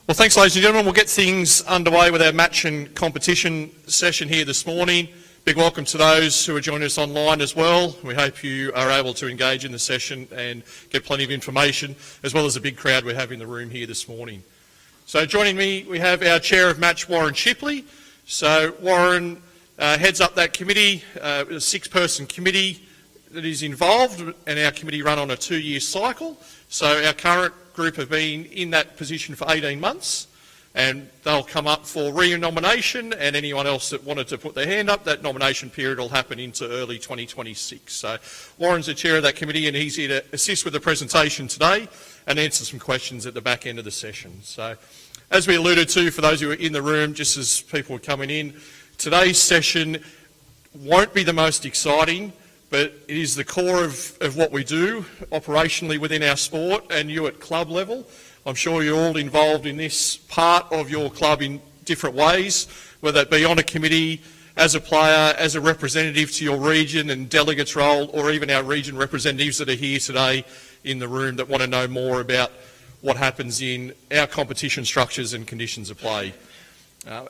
Well, thanks, ladies and gentlemen. We'll get things underway with our match and competition session here this morning. Big welcome to those who are joining us online as well. We hope you are able to engage in the session and get plenty of information, as well as a big crowd we have in the room here this morning. So joining me, we have our Chair of Match, Warren Shipley. So Warren heads up that committee, a 6-person committee that is involved, and our committee run on a 2-year cycle. So our current group have been in that position for 18 months, and they'll come up for re-nomination, and anyone else that wanted to put their hand up, that nomination period will happen into early 2026. So Warren's the chair of that committee, and he's here to assist with the presentation today and answer some questions at the back end of the session. So as we alluded to, for those who are in the room, just as people are coming in, today's session won't be the most exciting, but it is the core of what we do operationally within our sport and you at club level. I'm sure you're all involved in this part of your club in different ways, whether it be on a committee, as a player, as a representative to your region and delegates role, or even our region representatives that are here today in the room that want to know more about what happens in our competition structures and conditions of play.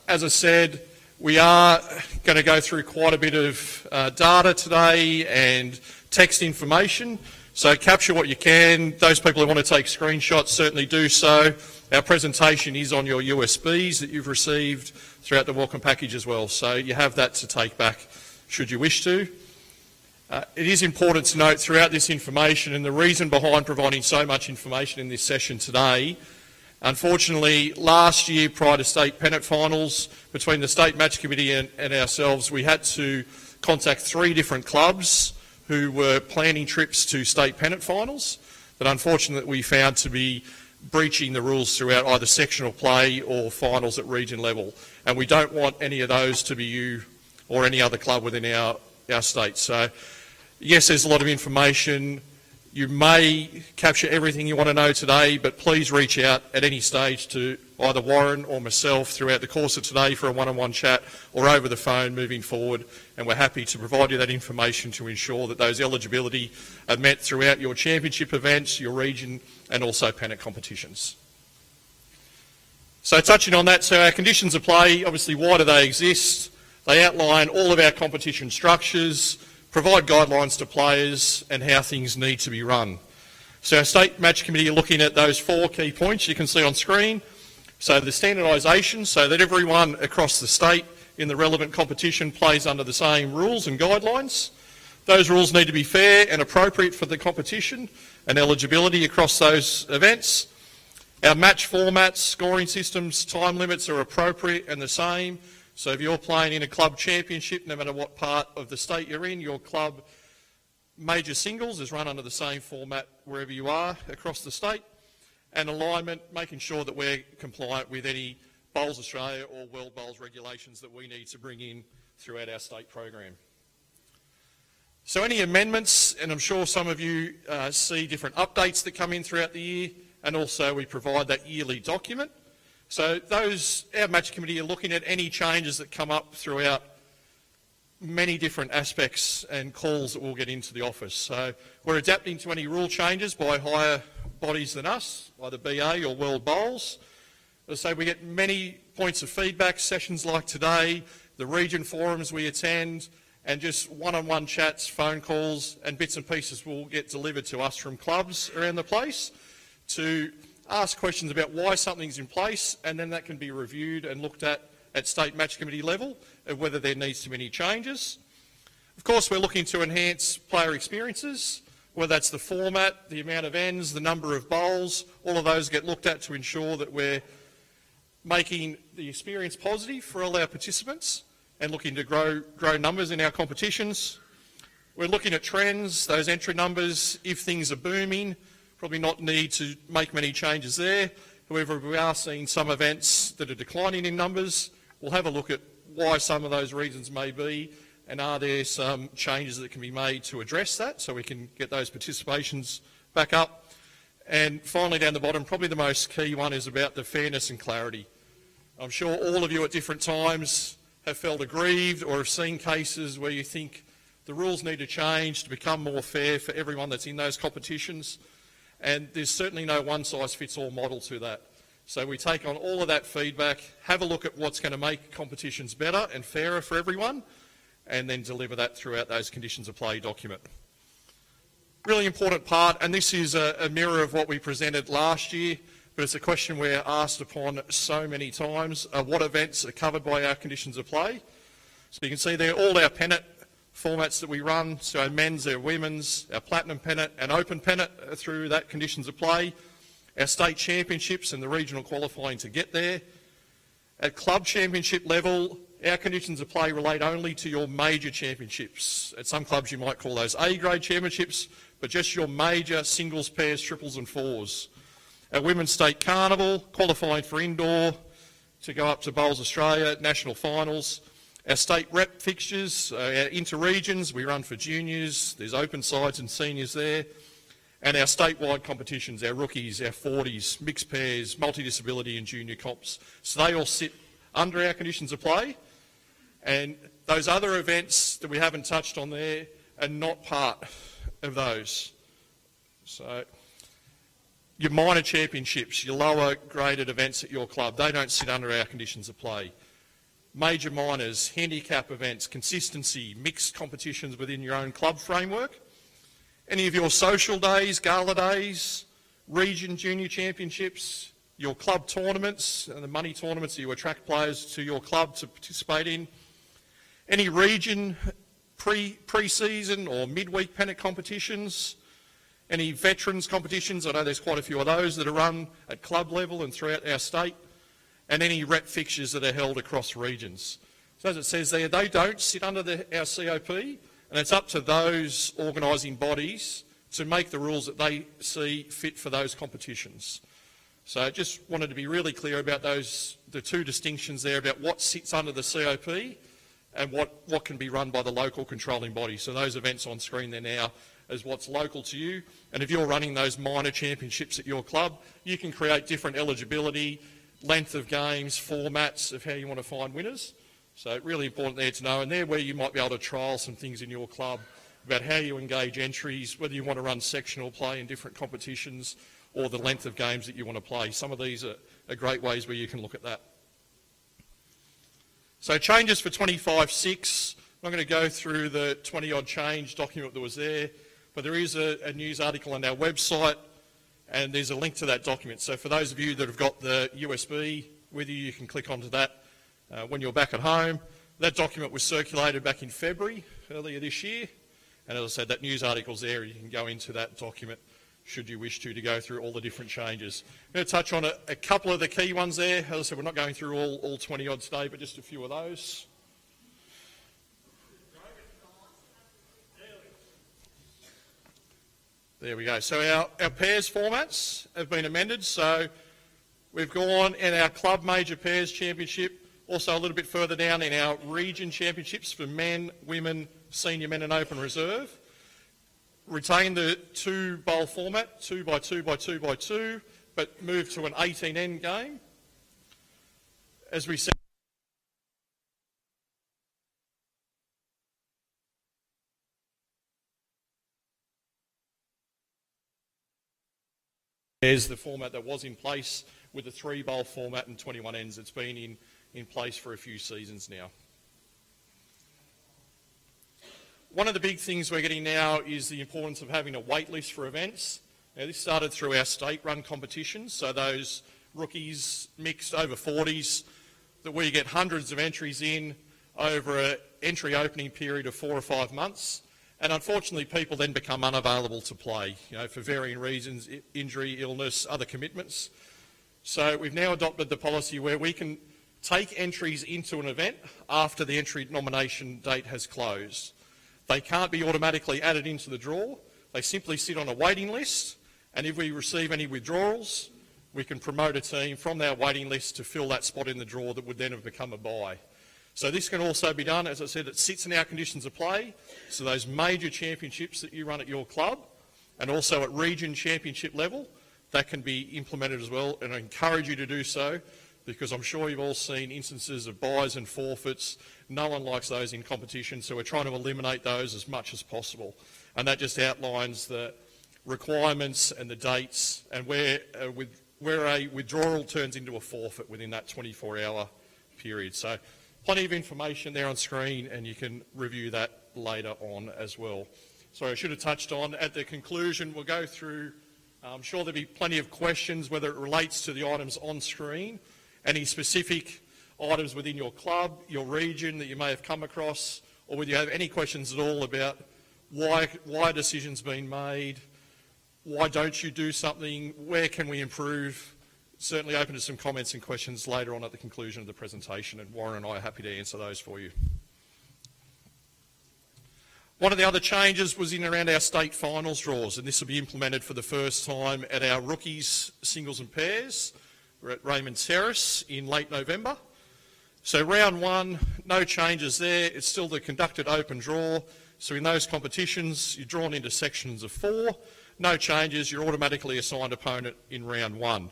As I said, we are going to go through quite a bit of data today and text information, so capture what you can. Those people who want to take screenshots certainly do so. Our presentation is on your USBs that you've received throughout the welcome package as well, so you have that to take back should you wish to. It is important to note throughout this information, and the reason behind providing so much information in this session today, unfortunately, last year prior to state pennant finals, between the State Match Committee and ourselves, we had to contact 3 different clubs who were planning trips to state pennant finals that unfortunately we found to be breaching the rules throughout either sectional play or finals at region level. And we don't want any of those to be you or any other club within our state. So yes, there's a lot of information. You may capture everything you want to know today, but please reach out at any stage to either Warren or myself throughout the course of today for a one-on-one chat or over the phone moving forward, and we're happy to provide you that information to ensure that those eligibility are met throughout your championship events, your region, and also pennant competitions. So touching on that, so our conditions of play, obviously why do they exist? They outline all of our competition structures, provide guidelines to players and how things need to be run. So our State Match Committee are looking at those 4 key points you can see on screen. So the standardisation, so that everyone across the state in the relevant competition plays under the same rules and guidelines. Those rules need to be fair and appropriate for the competition and eligibility across those events. Our match formats, scoring systems, time limits are appropriate and the same. So if you're playing in a club championship, no matter what part of the state you're in, your club major singles is run under the same format wherever you are across the state. And alignment, making sure that we're compliant with any Bowls Australia or World Bowls regulations that we need to bring in throughout our state program. So any amendments, and I'm sure some of you see different updates that come in throughout the year, and also we provide that yearly document. So our match committee are looking at any changes that come up throughout many different aspects and calls that we'll get into the office. So we're adapting to any rule changes by higher bodies than us, either BA or World Bowls. As I say, we get many points of feedback, sessions like today, the region forums we attend, and just one-on-one chats, phone calls and bits and pieces will get delivered to us from clubs around the place to ask questions about why something's in place, and then that can be reviewed and looked at State Match Committee level of whether there needs to be any changes. Of course, we're looking to enhance player experiences, whether that's the format, the amount of ends, the number of bowls, all of those get looked at to ensure that we're making the experience positive for all our participants and looking to grow numbers in our competitions. We're looking at trends, those entry numbers, if things are booming, probably not need to make many changes there. However, we are seeing some events that are declining in numbers. We'll have a look at why some of those reasons may be, and are there some changes that can be made to address that so we can get those participations back up. And finally, down the bottom, probably the most key one is about the fairness and clarity. I'm sure all of you at different times have felt aggrieved or have seen cases where you think the rules need to change to become more fair for everyone that's in those competitions. And there's certainly no one-size-fits-all model to that. So we take on all of that feedback, have a look at what's going to make competitions better and fairer for everyone, and then deliver that throughout those conditions of play document. Really important part, and this is a mirror of what we presented last year, but it's a question we're asked upon so many times, what events are covered by our conditions of play. So you can see there all our pennant formats that we run, so our men's, our women's, our platinum pennant and open pennant through that conditions of play, our state championships and the regional qualifying to get there. At club championship level, our conditions of play relate only to your major championships. At some clubs you might call those A-grade championships, but just your major singles, pairs, triples and fours. Our Women's State Carnival, qualifying for indoor to go up to Bowls Australia, national finals. Our state rep fixtures, our inter-regions, we run for juniors, there's open sides and seniors there. And our statewide competitions, our rookies, our 40s, mixed pairs, multi-disability and junior comps. So they all sit under our conditions of play. And those other events that we haven't touched on there are not part of those. So your minor championships, your lower graded events at your club, they don't sit under our conditions of play. Major minors, handicap events, consistency, mixed competitions within your own club framework. Any of your social days, gala days, region junior championships, your club tournaments and the money tournaments that you attract players to your club to participate in. Any region pre-season or midweek pennant competitions. Any veterans competitions, I know there's quite a few of those that are run at club level and throughout our state. And any rep fixtures that are held across regions. So as it says there, they don't sit under our COP, and it's up to those organising bodies to make the rules that they see fit for those competitions. So I just wanted to be really clear about the two distinctions there about what sits under the COP and what can be run by the local controlling body. So those events on screen there now is what's local to you. And if you're running those minor championships at your club, you can create different eligibility, length of games, formats of how you want to find winners. So really important there to know, and there where you might be able to trial some things in your club about how you engage entries, whether you want to run sectional play in different competitions or the length of games that you want to play. Some of these are great ways where you can look at that. So changes for 25.6, I'm not going to go through the 20-odd change document that was there, but there is a news article on our website and there's a link to that document. So for those of you that have got the USB with you, you can click onto that when you're back at home. That document was circulated back in February, earlier this year. And as I said, that news article's there. You can go into that document should you wish to go through all the different changes. I'm going to touch on a couple of the key ones there. As I said, we're not going through all 20-odd today, but just a few of those. There we go. So our pairs formats have been amended. So we've gone in our club major pairs championship, also a little bit further down in our region championships for men, women, senior men and open reserve. Retain the 2-bowl format, 2 by 2 by 2 by 2, but move to an 18-end game. As we said, there's the format that was in place with the 3-bowl format and 21 ends. It's been in place for a few seasons now. One of the big things we're getting now is the importance of having a wait list for events. Now, this started through our state-run competitions, so those rookies, mixed over 40s, that we get hundreds of entries in over an entry opening period of 4 or 5 months. And unfortunately, people then become unavailable to play, for varying reasons, injury, illness, other commitments. So we've now adopted the policy where we can take entries into an event after the entry nomination date has closed. They can't be automatically added into the draw. They simply sit on a waiting list, and if we receive any withdrawals, we can promote a team from our waiting list to fill that spot in the draw that would then have become a bye. So this can also be done, as I said, it sits in our conditions of play, so those major championships that you run at your club, and also at region championship level, that can be implemented as well, and I encourage you to do so, because I'm sure you've all seen instances of buys and forfeits. No one likes those in competition, so we're trying to eliminate those as much as possible. And that just outlines the requirements and the dates, and where, with where a withdrawal turns into a forfeit within that 24-hour period. So plenty of information there on screen, and you can review that later on as well. Sorry, I should have touched on, at the conclusion, we'll go through, I'm sure there'll be plenty of questions, whether it relates to the items on screen, any specific items within your club, your region that you may have come across, or whether you have any questions at all about why a decision's been made, why don't you do something, where can we improve. Certainly open to some comments and questions later on at the conclusion of the presentation, and Warren and I are happy to answer those for you. One of the other changes was in around our state finals draws, and this will be implemented for the first time at our rookies singles and pairs. We're at Raymond Terrace in late November. So round one, no changes there. It's still the conducted open draw. So in those competitions, you're drawn into sections of 4. No changes, you're automatically assigned opponent in round 1.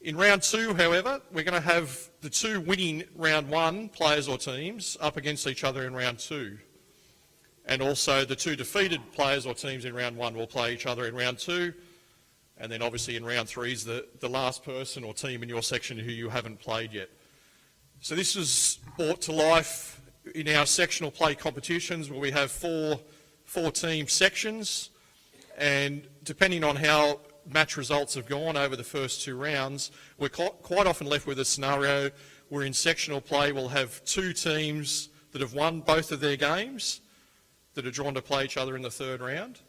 In round 2, however, we're going to have the 2 winning round 1 players or teams up against each other in round 2. And also the 2 defeated players or teams in round 1 will play each other in round 2. And then obviously in round 3 is the last person or team in your section who you haven't played yet. So this was brought to life in our sectional play competitions, where we have four team sections, and depending on how match results have gone over the first 2 rounds, we're quite often left with a scenario where in sectional play we'll have 2 teams that have won both of their games that are drawn to play each other in the 3rd round.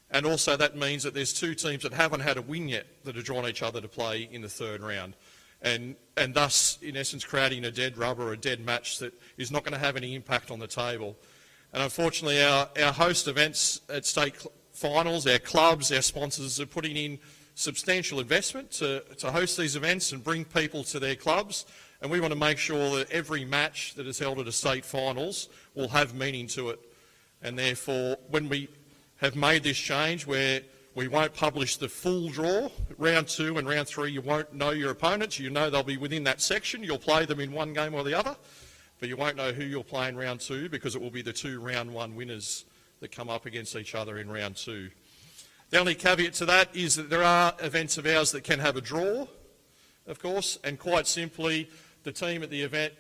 And also that means that there's 2 teams that haven't had a win yet that are drawn each other to play in the 3rd round. And thus, in essence, creating a dead rubber or a dead match that is not going to have any impact on the table. And unfortunately, our host events at state finals, our clubs, our sponsors are putting in substantial investment to host these events and bring people to their clubs. And we want to make sure that every match that is held at a state finals will have meaning to it. And therefore, when we have made this change where we won't publish the full draw, round 2 and round 3 you won't know your opponents, you know they'll be within that section, you'll play them in one game or the other, but you won't know who you'll play in round 2 because it will be the 2 round 1 winners that come up against each other in round 2. The only caveat to that is that there are events of ours that can have a draw, of course, and quite simply the team at the event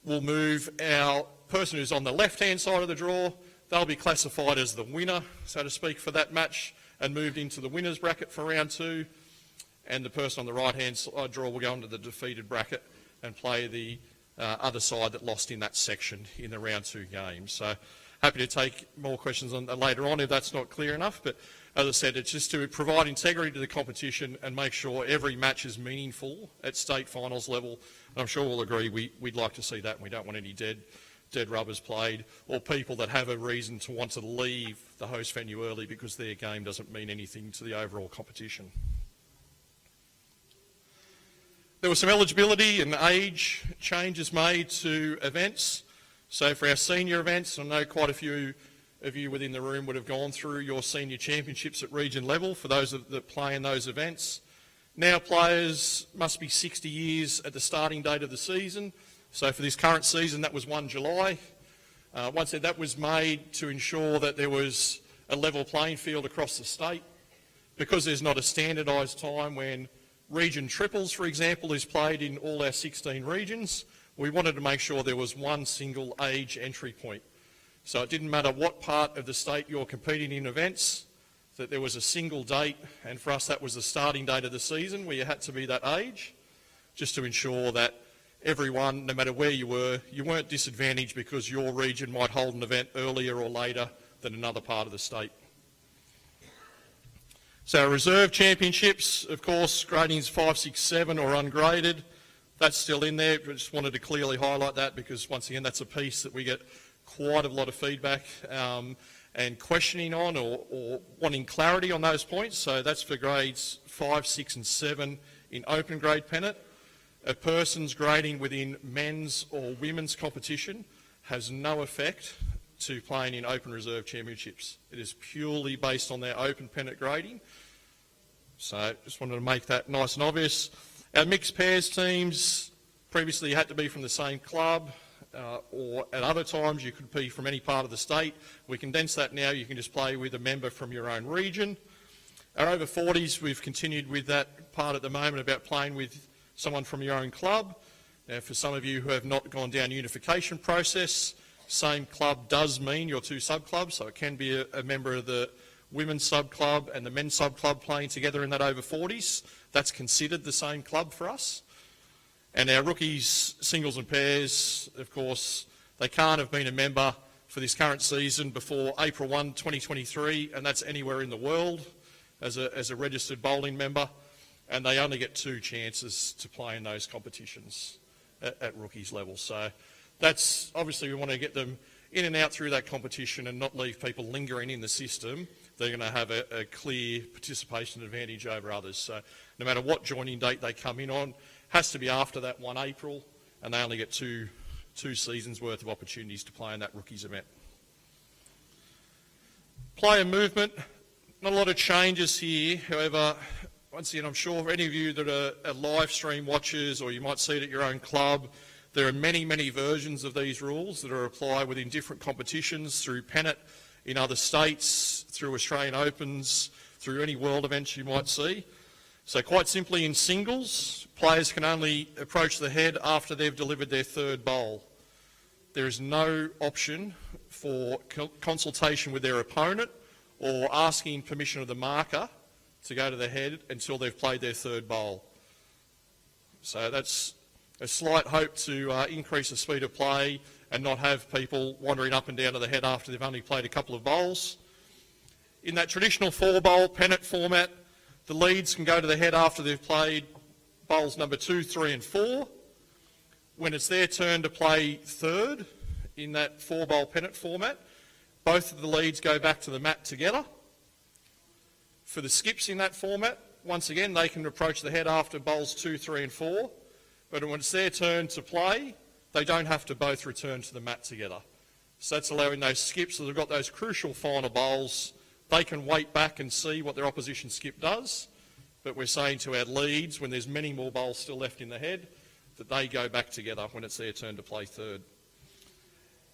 will move our person who's on the left-hand side of the draw, they'll be classified as the winner, so to speak, for that match and moved into the winners bracket for round 2, and the person on the right-hand side draw will go into the defeated bracket and play the other side that lost in that section in the round 2 game. So happy to take more questions on that later on if that's not clear enough, but as I said, it's just to provide integrity to the competition and make sure every match is meaningful at state finals level. And I'm sure we'll agree we'd like to see that, and we don't want any dead rubbers played, or people that have a reason to want to leave the host venue early because their game doesn't mean anything to the overall competition. There was some eligibility and age changes made to events. So for our senior events, I know quite a few of you within the room would have gone through your senior championships at region level for those that play in those events. Now players must be 60 years at the starting date of the season. So for this current season, that was 1 July. Once again, that was made to ensure that there was a level playing field across the state. Because there's not a standardised time when region triples, for example, is played in all our 16 regions, we wanted to make sure there was one single age entry point. So it didn't matter what part of the state you're competing in events, that there was a single date, and for us that was the starting date of the season where you had to be that age, just to ensure that everyone, no matter where you were, you weren't disadvantaged because your region might hold an event earlier or later than another part of the state. So our reserve championships, of course, gradings 5, 6, 7 or ungraded, that's still in there. I just wanted to clearly highlight that because once again that's a piece that we get quite a lot of feedback and questioning on or wanting clarity on those points. So that's for grades 5, 6 and 7 in open grade pennant. A person's grading within men's or women's competition has no effect to playing in open reserve championships. It is purely based on their open pennant grading. So just wanted to make that nice and obvious. Our mixed pairs teams previously had to be from the same club or at other times you could be from any part of the state. We condensed that now. You can just play with a member from your own region. Our over 40s, we've continued with that part at the moment about playing with someone from your own club. Now, for some of you who have not gone down unification process, same club does mean your two sub-clubs, so it can be a member of the women's sub-club and the men's sub-club playing together in that over 40s. That's considered the same club for us. And our rookies, singles and pairs, of course, they can't have been a member for this current season before April 1, 2023, and that's anywhere in the world as a registered bowling member, and they only get 2 chances to play in those competitions at rookies level. So that's obviously we want to get them in and out through that competition and not leave people lingering in the system. They're going to have a clear participation advantage over others. So no matter what joining date they come in on, has to be after that 1 April, and they only get two seasons worth of opportunities to play in that rookies event. Player movement, not a lot of changes here. However, once again, I'm sure for any of you that are live stream watchers, or you might see it at your own club, there are many, many versions of these rules that are applied within different competitions, through pennant in other states, through Australian Opens, through any world events you might see. So quite simply, in singles, players can only approach the head after they've delivered their 3rd bowl. There is no option for consultation with their opponent or asking permission of the marker to go to the head until they've played their 3rd bowl. So that's a slight hope to increase the speed of play and not have people wandering up and down to the head after they've only played a couple of bowls. In that traditional 4-bowl pennant format, the leads can go to the head after they've played bowls number 2, 3 and 4. When it's their turn to play 3rd in that 4-bowl pennant format, both of the leads go back to the mat together. For the skips in that format, once again, they can approach the head after bowls 2, 3 and 4, but when it's their turn to play, they don't have to both return to the mat together. So that's allowing those skips, so they've got those crucial final bowls, they can wait back and see what their opposition skip does, but we're saying to our leads, when there's many more bowls still left in the head, that they go back together when it's their turn to play 3rd.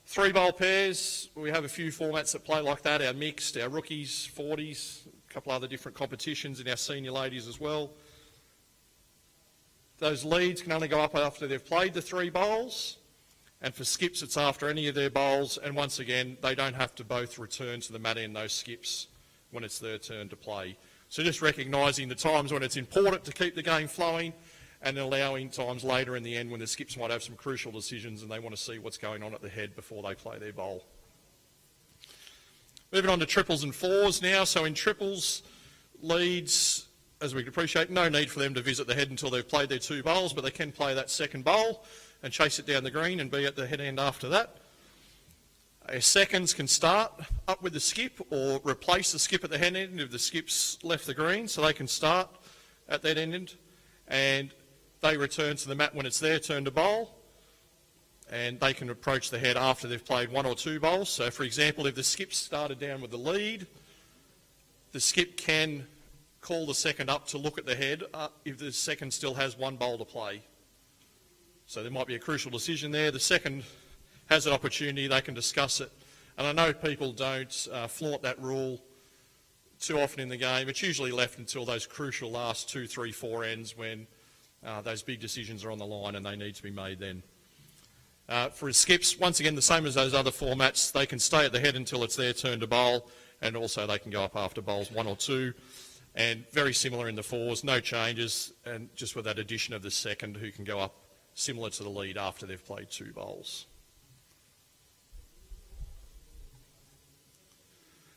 3-bowl pairs, we have a few formats that play like that, our mixed, our rookies, 40s, a couple other different competitions in our senior ladies as well. Those leads can only go up after they've played the 3 bowls, and for skips it's after any of their bowls, and once again they don't have to both return to the mat end, those skips, when it's their turn to play. So just recognising the times when it's important to keep the game flowing, and allowing times later in the end when the skips might have some crucial decisions and they want to see what's going on at the head before they play their bowl. Moving on to triples and 4s now. So in triples, leads, as we can appreciate, no need for them to visit the head until they've played their 2 bowls, but they can play that 2nd bowl and chase it down the green and be at the head end after that. Our seconds can start up with the skip or replace the skip at the head end if the skip's left the green, so they can start at that end and they return to the mat when it's their turn to bowl, and they can approach the head after they've played 1 or 2 bowls. So for example, if the skip started down with the lead, the skip can call the second up to look at the head if the second still has 1 bowl to play. So there might be a crucial decision there. The second has an opportunity, they can discuss it. And I know people don't flaunt that rule too often in the game. It's usually left until those crucial last 2, 3, 4 ends when those big decisions are on the line and they need to be made then. For skips, once again, the same as those other formats, they can stay at the head until it's their turn to bowl, and also they can go up after bowls 1 or 2. And very similar in the 4s, no changes, and just with that addition of the second who can go up similar to the lead after they've played 2 bowls.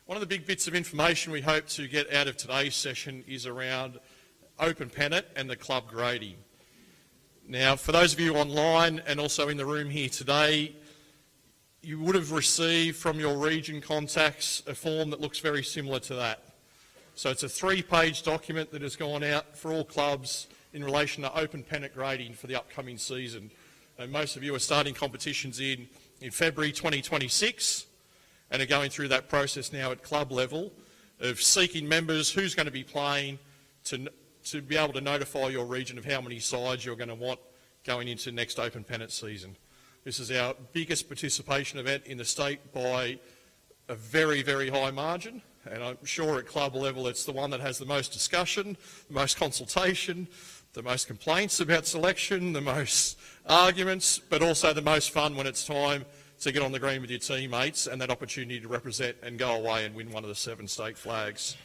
One of the big bits of information we hope to get out of today's session is around open pennant and the club grading. Now, for those of you online and also in the room here today, you would have received from your region contacts a form that looks very similar to that. So it's a 3-page document that has gone out for all clubs in relation to open pennant grading for the upcoming season. And most of you are starting competitions in February 2026 and are going through that process now at club level of seeking members, who's going to be playing, to be able to notify your region of how many sides you're going to want going into next open pennant season. This is our biggest participation event in the state by a very, very high margin, and I'm sure at club level it's the one that has the most discussion, the most consultation, the most complaints about selection, the most arguments, but also the most fun when it's time to get on the green with your teammates and that opportunity to represent and go away and win one of the 7 state flags.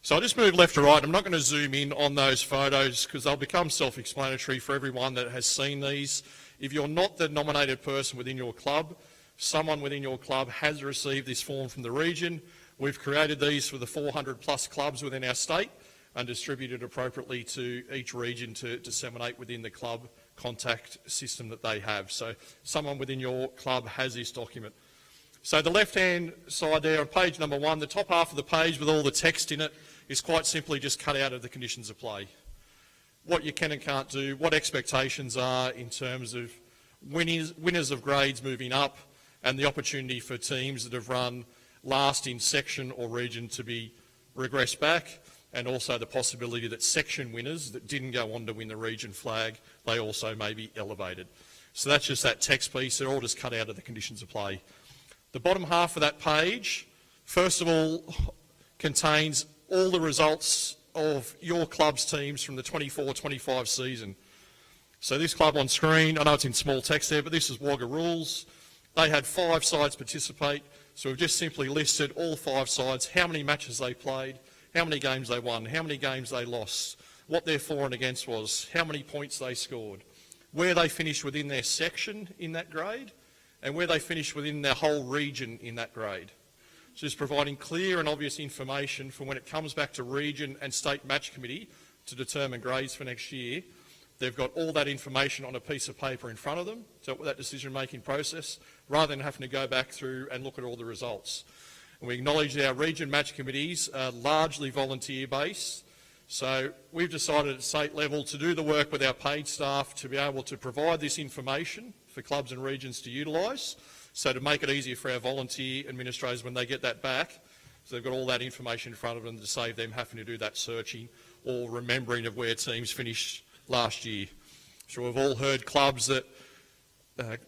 So I'll just move left to right. I'm not going to zoom in on those photos because they'll become self-explanatory for everyone that has seen these. If you're not the nominated person within your club, someone within your club has received this form from the region. We've created these for the 400 plus clubs within our state and distributed appropriately to each region to disseminate within the club contact system that they have. So someone within your club has this document. So the left-hand side there on page number 1, the top half of the page with all the text in it is quite simply just cut out of the conditions of play. What you can and can't do, what expectations are in terms of winners of grades moving up, and the opportunity for teams that have run last in section or region to be regressed back, and also the possibility that section winners that didn't go on to win the region flag, they also may be elevated. So that's just that text piece. They're all just cut out of the conditions of play. The bottom half of that page, first of all, contains all the results of your club's teams from the 24-25 season. So this club on screen, I know it's in small text there, but this is Wagga Rules. They had 5 sides participate, so we've just simply listed all 5 sides, how many matches they played, how many games they won, how many games they lost, what their for and against was, how many points they scored, where they finished within their section in that grade, and where they finished within their whole region in that grade. So just providing clear and obvious information for when it comes back to region and state match committee to determine grades for next year. They've got all that information on a piece of paper in front of them to help with that decision-making process, rather than having to go back through and look at all the results. And we acknowledge that our region match committees are largely volunteer-based, so we've decided at state level to do the work with our paid staff to be able to provide this information for clubs and regions to utilise, so to make it easier for our volunteer administrators when they get that back, so they've got all that information in front of them to save them having to do that searching or remembering of where teams finished last year. So we've all heard clubs that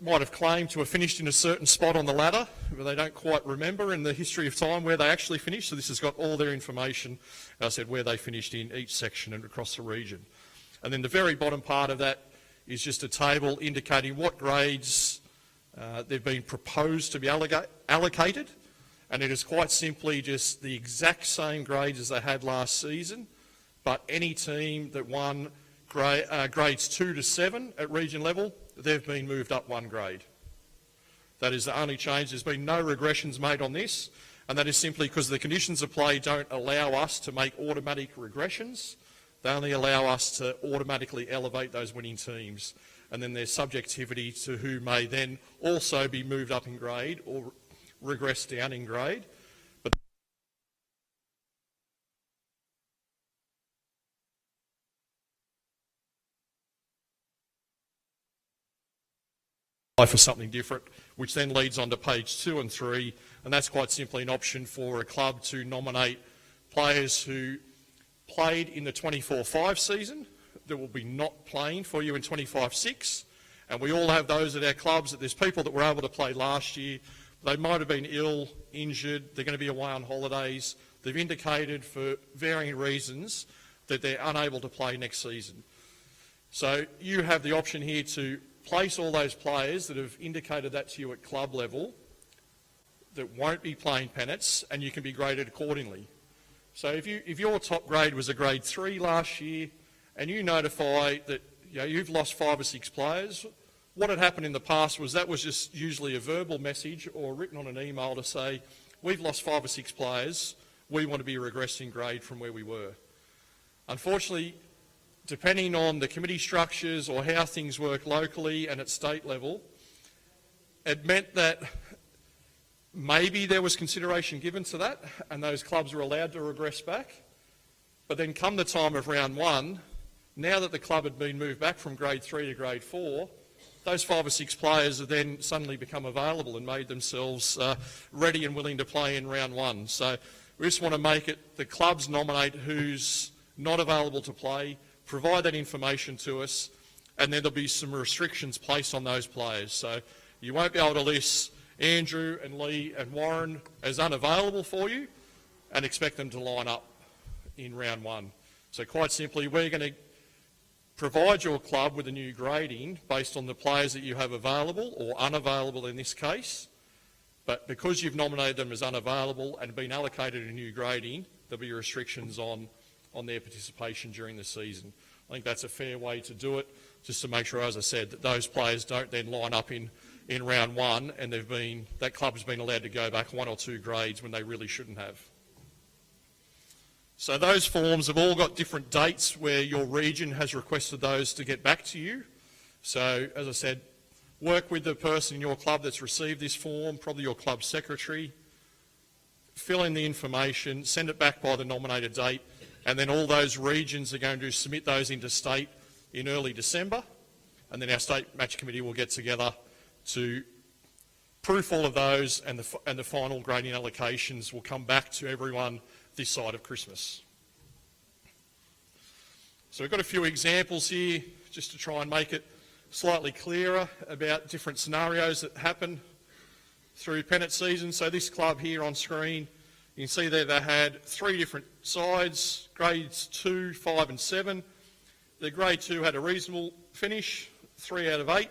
might have claimed to have finished in a certain spot on the ladder, but they don't quite remember in the history of time where they actually finished. So this has got all their information, as I said, where they finished in each section and across the region. And then the very bottom part of that is just a table indicating what grades they've been proposed to be allocated. And it is quite simply just the exact same grades as they had last season, but any team that won grades 2 to 7 at region level, they've been moved up 1 grade. That is the only change. There's been no regressions made on this, and that is simply because the conditions of play don't allow us to make automatic regressions. They only allow us to automatically elevate those winning teams, and then there's subjectivity to who may then also be moved up in grade or regress down in grade. For something different, which then leads on to page 2 and 3, and that's quite simply an option for a club to nominate players who played in the 24-5 season that will be not playing for you in 25-6, and we all have those at our clubs that there's people that were able to play last year, they might have been ill, injured, they're going to be away on holidays, they've indicated for varying reasons that they're unable to play next season. So you have the option here to place all those players that have indicated that to you at club level that won't be playing pennants, and you can be graded accordingly. So if your top grade was a grade 3 last year and you notify that you've lost 5 or 6 players, what had happened in the past was that was just usually a verbal message or written on an email to say, we've lost 5 or 6 players, we want to be regressing grade from where we were. Unfortunately, depending on the committee structures or how things work locally and at state level, it meant that maybe there was consideration given to that and those clubs were allowed to regress back. But then come the time of round 1, now that the club had been moved back from grade 3 to grade 4, those 5 or 6 players have then suddenly become available and made themselves ready and willing to play in round 1. So we just want to make it the clubs nominate who's not available to play, provide that information to us, and then there'll be some restrictions placed on those players. So you won't be able to list Andrew and Lee and Warren as unavailable for you, and expect them to line up in round one. So quite simply, we're going to provide your club with a new grading based on the players that you have available, or unavailable in this case. But because you've nominated them as unavailable and been allocated a new grading, there'll be restrictions on their participation during the season. I think that's a fair way to do it, just to make sure, as I said, that those players don't then line up in round one and that club's been allowed to go back 1 or 2 grades when they really shouldn't have. So those forms have all got different dates where your region has requested those to get back to you. So, as I said, work with the person in your club that's received this form, probably your club secretary, fill in the information, send it back by the nominated date, and then all those regions are going to submit those into state in early December, and then our state match committee will get together to proof all of those, and the final grading allocations will come back to everyone this side of Christmas. So we've got a few examples here just to try and make it slightly clearer about different scenarios that happen through pennant season. So this club here on screen, you can see there they had 3 different sides, grades 2, 5 and 7. The grade 2 had a reasonable finish, 3 out of 8.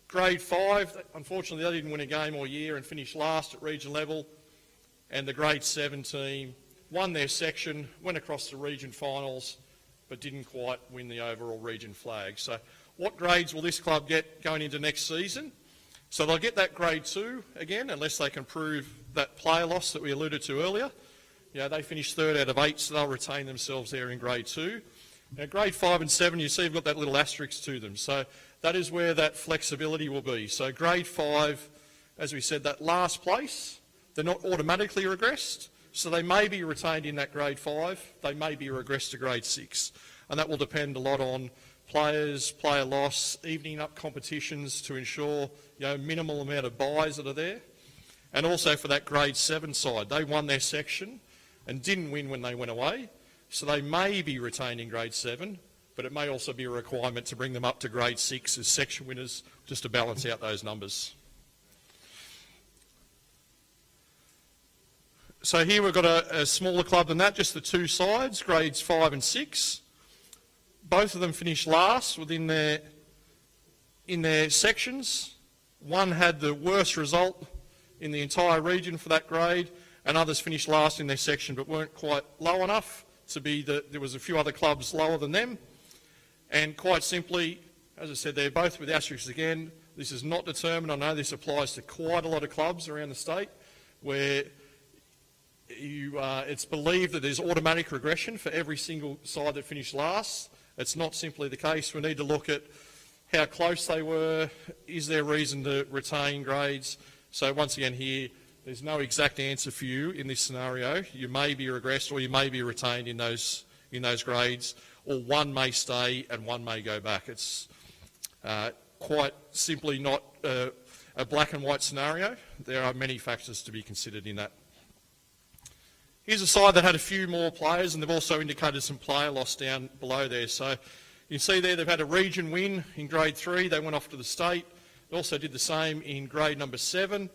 Grade 5, unfortunately they didn't win a game all year and finished last at region level. And the grade 7 team won their section, went across to region finals, but didn't quite win the overall region flag. So what grades will this club get going into next season? So they'll get that grade 2 again, unless they can prove that player loss that we alluded to earlier. They finished 3rd out of 8, so they'll retain themselves there in grade 2. Now grade 5 and 7, you see we've got that little asterisk to them. So that is where that flexibility will be. So grade 5, as we said, that last place, they're not automatically regressed, so they may be retained in that grade 5, they may be regressed to grade 6, and that will depend a lot on players, player loss, evening up competitions to ensure minimal amount of buys that are there. And also for that grade 7 side, they won their section and didn't win when they went away, so they may be retained in grade 7, but it may also be a requirement to bring them up to grade 6 as section winners, just to balance out those numbers. So here we've got a smaller club than that, just the 2 sides, grades 5 and 6. Both of them finished last in their sections. One had the worst result in the entire region for that grade, and others finished last in their section but weren't quite low enough to be there was a few other clubs lower than them. And quite simply, as I said, they're both with asterisks again. This is not determined. I know this applies to quite a lot of clubs around the state where it's believed that there's automatic regression for every single side that finished last. It's not simply the case. We need to look at how close they were. Is there reason to retain grades? So once again here, there's no exact answer for you in this scenario. You may be regressed or you may be retained in those grades, or one may stay and one may go back. It's quite simply not a black and white scenario. There are many factors to be considered in that. Here's a side that had a few more players, and they've also indicated some player loss down below there. So you can see there they've had a region win in grade 3. They went off to the state. They also did the same in grade number 7. And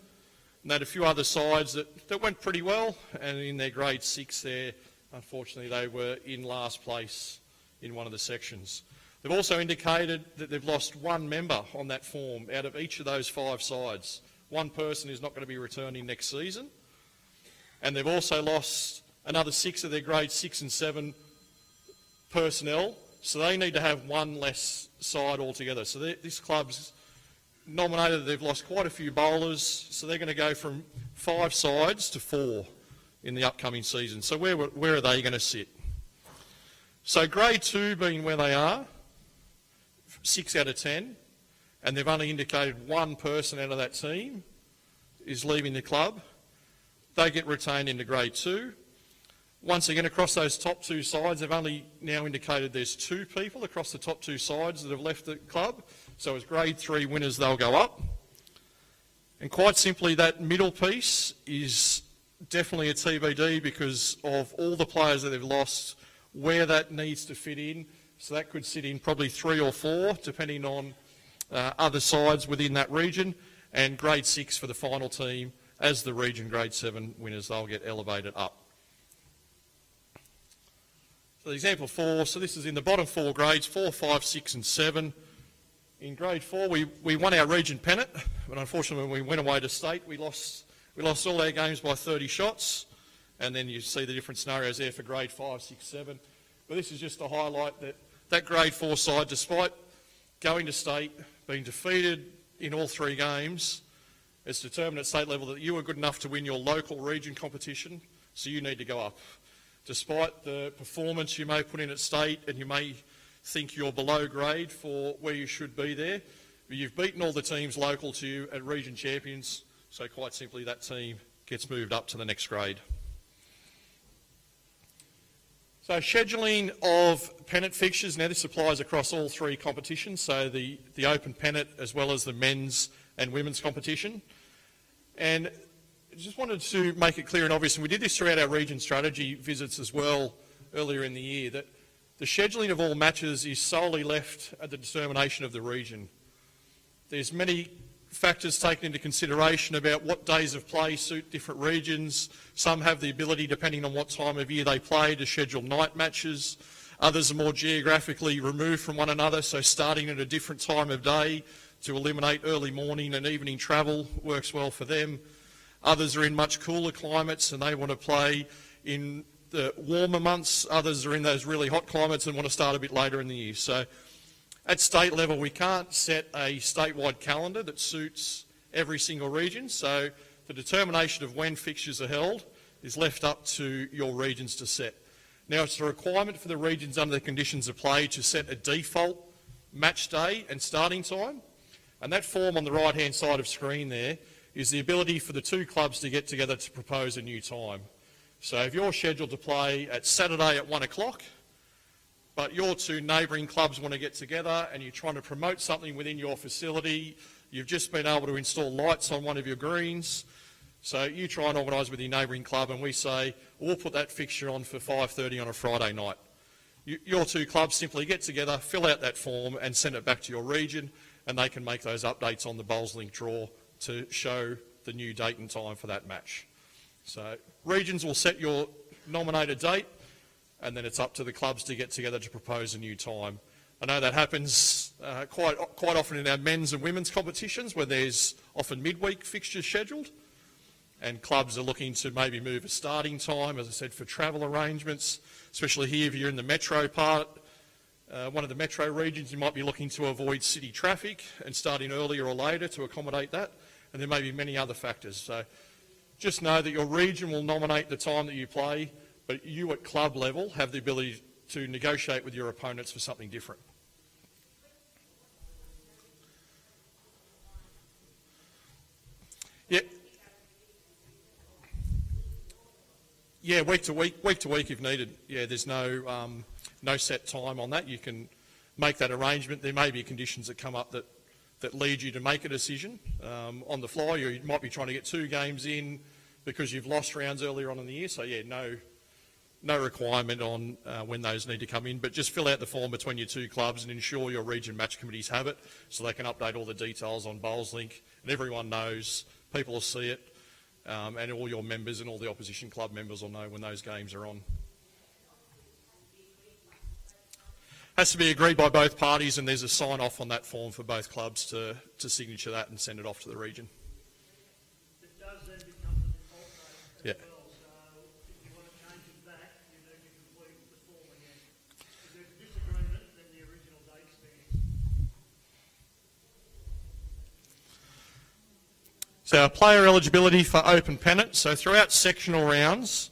they had a few other sides that went pretty well. And in their grade 6 there, unfortunately, they were in last place in one of the sections. They've also indicated that they've lost 1 member on that form out of each of those 5 sides. 1 person is not going to be returning next season. And they've also lost another 6 of their grade 6 and 7 personnel, so they need to have 1 less side altogether. So this club's nominated that they've lost quite a few bowlers, so they're going to go from 5 sides to 4 in the upcoming season. So where are they going to sit? So grade 2 being where they are, 6 out of 10, and they've only indicated 1 person out of that team is leaving the club. They get retained into grade 2. Once again, across those top 2 sides, they've only now indicated there's 2 people across the top 2 sides that have left the club. So as grade 3 winners, they'll go up. And quite simply, that middle piece is definitely a TBD because of all the players that they've lost, where that needs to fit in. So that could sit in probably 3 or 4, depending on other sides within that region. And grade 6 for the final team. As the region grade 7 winners, they'll get elevated up. So the example 4, so this is in the bottom 4 grades, 4, 5, 6 and 7. In grade 4 we won our region pennant, but unfortunately when we went away to state we lost all our games by 30 shots, and then you see the different scenarios there for grade 5, 6, 7. But this is just to highlight that grade 4 side, despite going to state, being defeated in all 3 games, it's determined at state level that you were good enough to win your local region competition, so you need to go up. Despite the performance you may put in at state, and you may think you're below grade for where you should be there, but you've beaten all the teams local to you at region champions, so quite simply that team gets moved up to the next grade. So scheduling of pennant fixtures, now this applies across all 3 competitions, so the open pennant as well as the men's and women's competition. And I just wanted to make it clear and obvious, and we did this throughout our region strategy visits as well earlier in the year, that the scheduling of all matches is solely left at the determination of the region. There's many factors taken into consideration about what days of play suit different regions. Some have the ability, depending on what time of year they play, to schedule night matches. Others are more geographically removed from one another, so starting at a different time of day to eliminate early morning and evening travel works well for them. Others are in much cooler climates and they want to play in the warmer months. Others are in those really hot climates and want to start a bit later in the year. So at state level, we can't set a statewide calendar that suits every single region. So the determination of when fixtures are held is left up to your regions to set. Now, it's a requirement for the regions under the conditions of play to set a default match day and starting time. And that form on the right-hand side of screen there is the ability for the 2 clubs to get together to propose a new time. So if you're scheduled to play at Saturday at 1 o'clock, but your 2 neighbouring clubs want to get together and you're trying to promote something within your facility, you've just been able to install lights on one of your greens, so you try and organise with your neighbouring club and we say, we'll put that fixture on for 5:30 on a Friday night. Your 2 clubs simply get together, fill out that form and send it back to your region, and they can make those updates on the Bowls Link draw to show the new date and time for that match. So regions will set your nominated date, and then it's up to the clubs to get together to propose a new time. I know that happens quite often in our men's and women's competitions, where there's often midweek fixtures scheduled, and clubs are looking to maybe move a starting time, as I said, for travel arrangements, especially here if you're in the metro part. One of the metro regions, you might be looking to avoid city traffic and starting earlier or later to accommodate that, and there may be many other factors. So just know that your region will nominate the time that you play, but you at club level have the ability to negotiate with your opponents for something different. Yeah, week to week if needed. Yeah, there's no set time on that. You can make that arrangement. There may be conditions that come up that lead you to make a decision on the fly. You might be trying to get 2 games in because you've lost rounds earlier on in the year. So yeah, no requirement on when those need to come in, but just fill out the form between your 2 clubs and ensure your region match committees have it so they can update all the details on Bowls Link, and everyone knows, people will see it, and all your members and all the opposition club members will know when those games are on. Has to be agreed by both parties, and there's a sign-off on that form for both clubs to signature that and send it off to the region. It does then become the default date as well, so if you want to change it back, you need to complete the form again. If there's disagreement, then the original date stands. So player eligibility for open pennant. So throughout sectional rounds,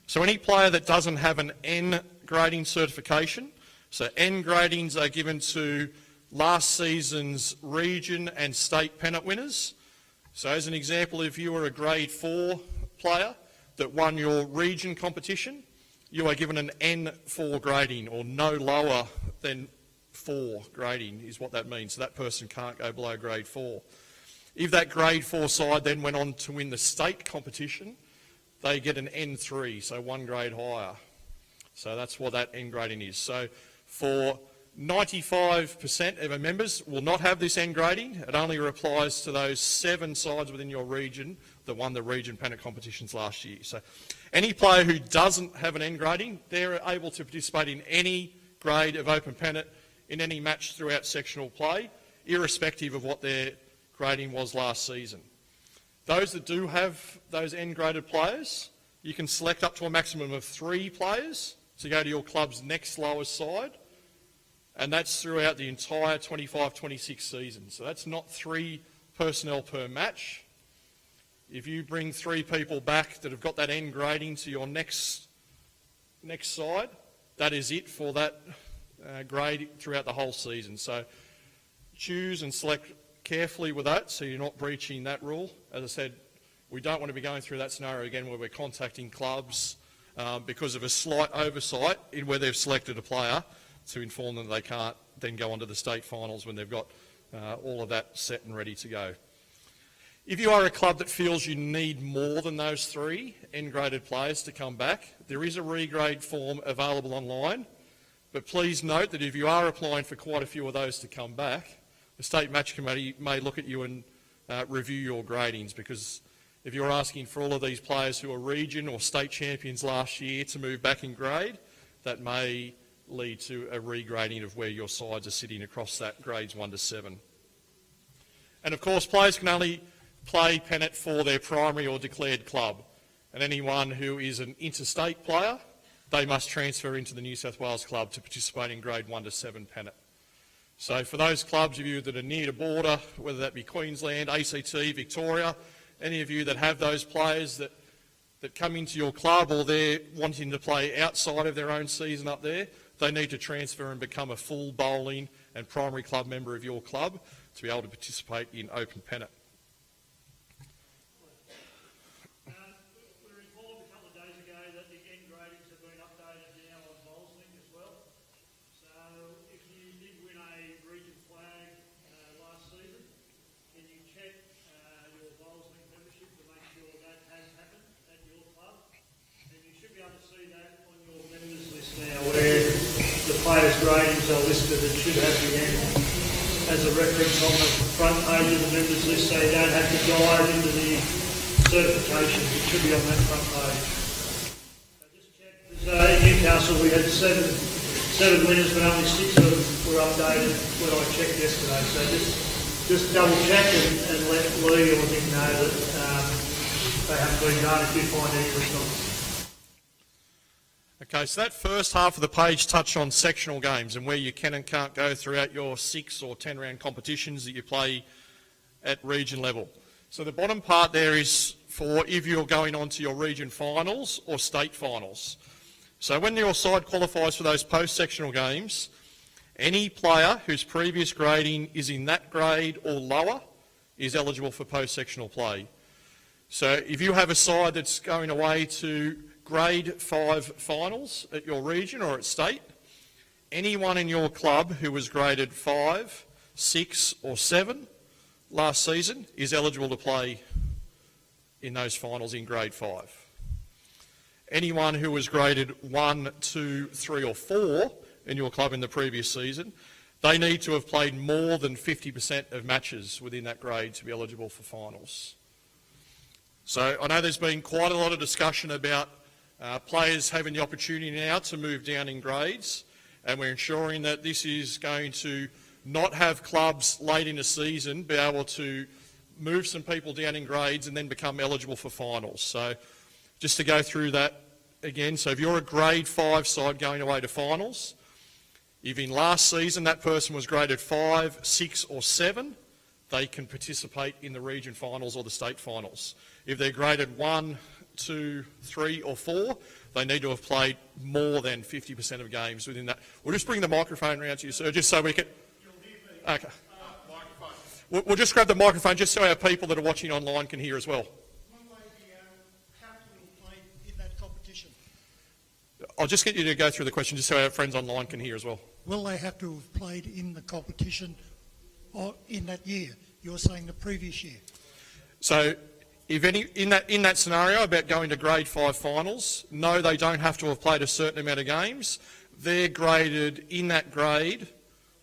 so any player that doesn't have an N grading certification, so N gradings are given to last season's region and state pennant winners. So as an example, if you were a grade 4 player that won your region competition, you are given an N4 grading, or no lower than 4 grading is what that means. So that person can't go below grade 4. If that grade 4 side then went on to win the state competition, they get an N3, so 1 grade higher. So that's what that N grading is. So for 95% of our members will not have this end grading. It only applies to those 7 sides within your region that won the region pennant competitions last year. So any player who doesn't have an end grading, they're able to participate in any grade of open pennant in any match throughout sectional play, irrespective of what their grading was last season. Those that do have those end graded players, you can select up to a maximum of 3 players to go to your club's next lowest side, and that's throughout the entire 25-26 season. So that's not 3 personnel per match. If you bring 3 people back that have got that end grading to your next side, that is it for that grade throughout the whole season. So choose and select carefully with that so you're not breaching that rule. As I said, we don't want to be going through that scenario again where we're contacting clubs because of a slight oversight in where they've selected a player to inform them that they can't then go on to the state finals when they've got all of that set and ready to go. If you are a club that feels you need more than those 3 end-graded players to come back, there is a regrade form available online, but please note that if you are applying for quite a few of those to come back, the State Match Committee may look at you and review your gradings, because if you're asking for all of these players who are region or state champions last year to move back in grade, that may lead to a regrading of where your sides are sitting across that grades 1 to 7. And of course, players can only play pennant for their primary or declared club, and anyone who is an interstate player, they must transfer into the New South Wales club to participate in grade 1 to 7 pennant. So for those clubs of you that are near the border, whether that be Queensland, ACT, Victoria, any of you that have those players that come into your club or they're wanting to play outside of their own season up there, they need to transfer and become a full bowling and primary club member of your club to be able to participate in open pennant. We were informed a couple of days ago that the end gradings have been updated now on Bowls as well. So if you did win a region flag last season, can you check your Bowls membership to make sure that has happened at your club? And you should be able to see that on your members list now, where the players' gradings are listed. It should have the end as a reference on the front page of the members list, so you don't have to dive into the certifications. It should be on that front page. So just check. In Newcastle we had seven winners, but only 6 of them were updated when I checked yesterday. So just double check and let Lee or Nick know that they haven't been done if you find any response. Okay, so that first half of the page touched on sectional games and where you can and can't go throughout your 6 or 10 round competitions that you play at region level. So the bottom part there is for if you're going on to your region finals or state finals. So when your side qualifies for those post-sectional games, any player whose previous grading is in that grade or lower is eligible for post-sectional play. So if you have a side that's going away to grade 5 finals at your region or at state, anyone in your club who was graded 5, 6 or 7 last season is eligible to play in those finals in grade 5. Anyone who was graded 1, 2, 3 or 4 in your club in the previous season, they need to have played more than 50% of matches within that grade to be eligible for finals. So I know there's been quite a lot of discussion about players having the opportunity now to move down in grades, and we're ensuring that this is going to not have clubs late in the season be able to move some people down in grades and then become eligible for finals. So just to go through that again, so if you're a grade 5 side going away to finals, if in last season that person was graded 5, 6 or 7, they can participate in the region finals or the state finals. If they're graded 1, 2, 3 or 4, they need to have played more than 50% of games within that. We'll just bring the microphone around to you, sir, just so we can... Okay. We'll just grab the microphone just so our people that are watching online can hear as well. I'll just get you to go through the question just so our friends online can hear as well. Will they have to have played in the competition or in that year? You're saying the previous year. So if any in that scenario about going to grade 5 finals, no, they don't have to have played a certain amount of games. They're graded in that grade